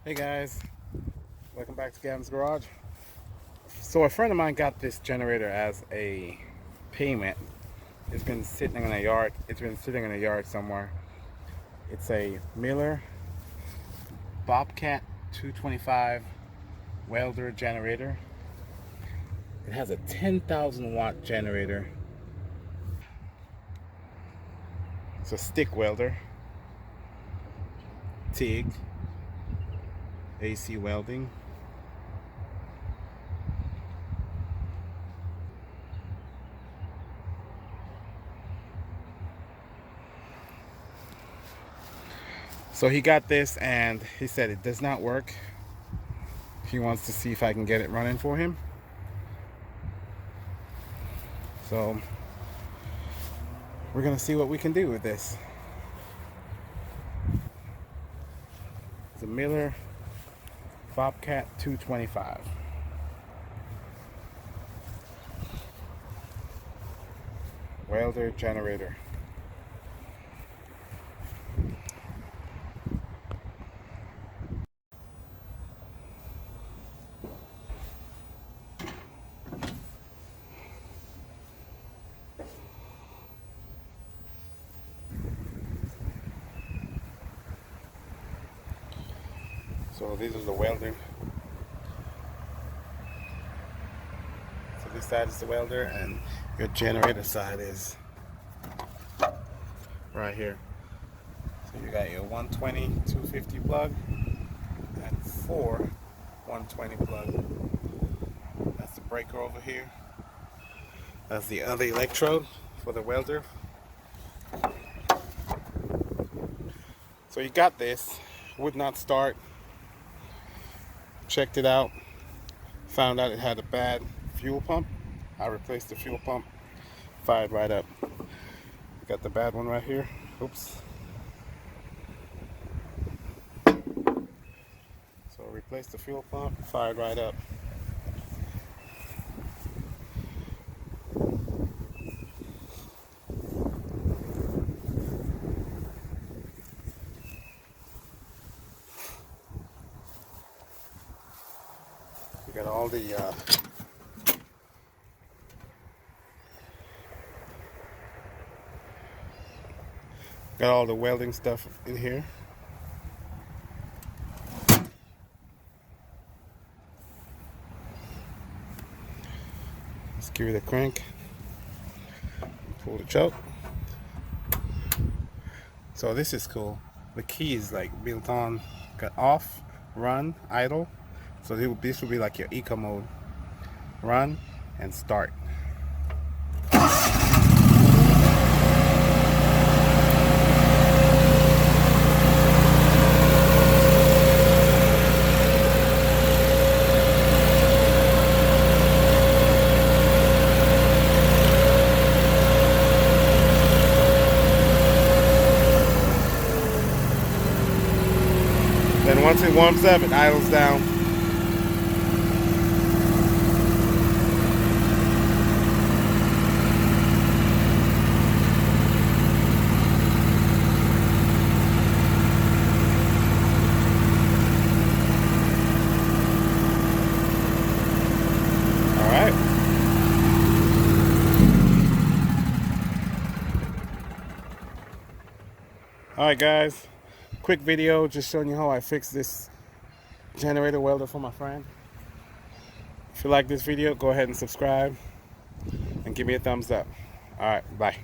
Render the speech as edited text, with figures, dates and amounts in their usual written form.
Hey guys, welcome back to Gavin's Garage. So a friend of mine got this generator as a payment. It's been sitting in a yard. It's been sitting in a yard somewhere. It's a Miller Bobcat 225 Welder generator. It has a 10,000 watt generator. It's a stick welder, TIG, AC welding. So he got this and he said it does not work. He wants to see if I can get it running for him. So we're gonna see what we can do with this. It's a Miller Bobcat 225. Welder generator. So these are the welder. So this side is the welder and your generator side is right here. So you got your 120, 250 plug and 4 120 plug. That's the breaker over here. That's the other electrode for the welder. So you got this, would not start. Checked it out, found out it had a bad fuel pump. I replaced the fuel pump, fired right up. Got the bad one right here. Oops. So replaced the fuel pump, fired right up. We got all the welding stuff in here. Let's give it a crank. Pull the choke. So this is cool. The key is like built on, got off, run, idle. So this will be like your eco mode. Run and start. Then once it warms up, it idles down. All right. All right, guys. Quick video just showing you how I fixed this generator welder for my friend. If you like this video, go ahead and subscribe and give me a thumbs up. All right, bye.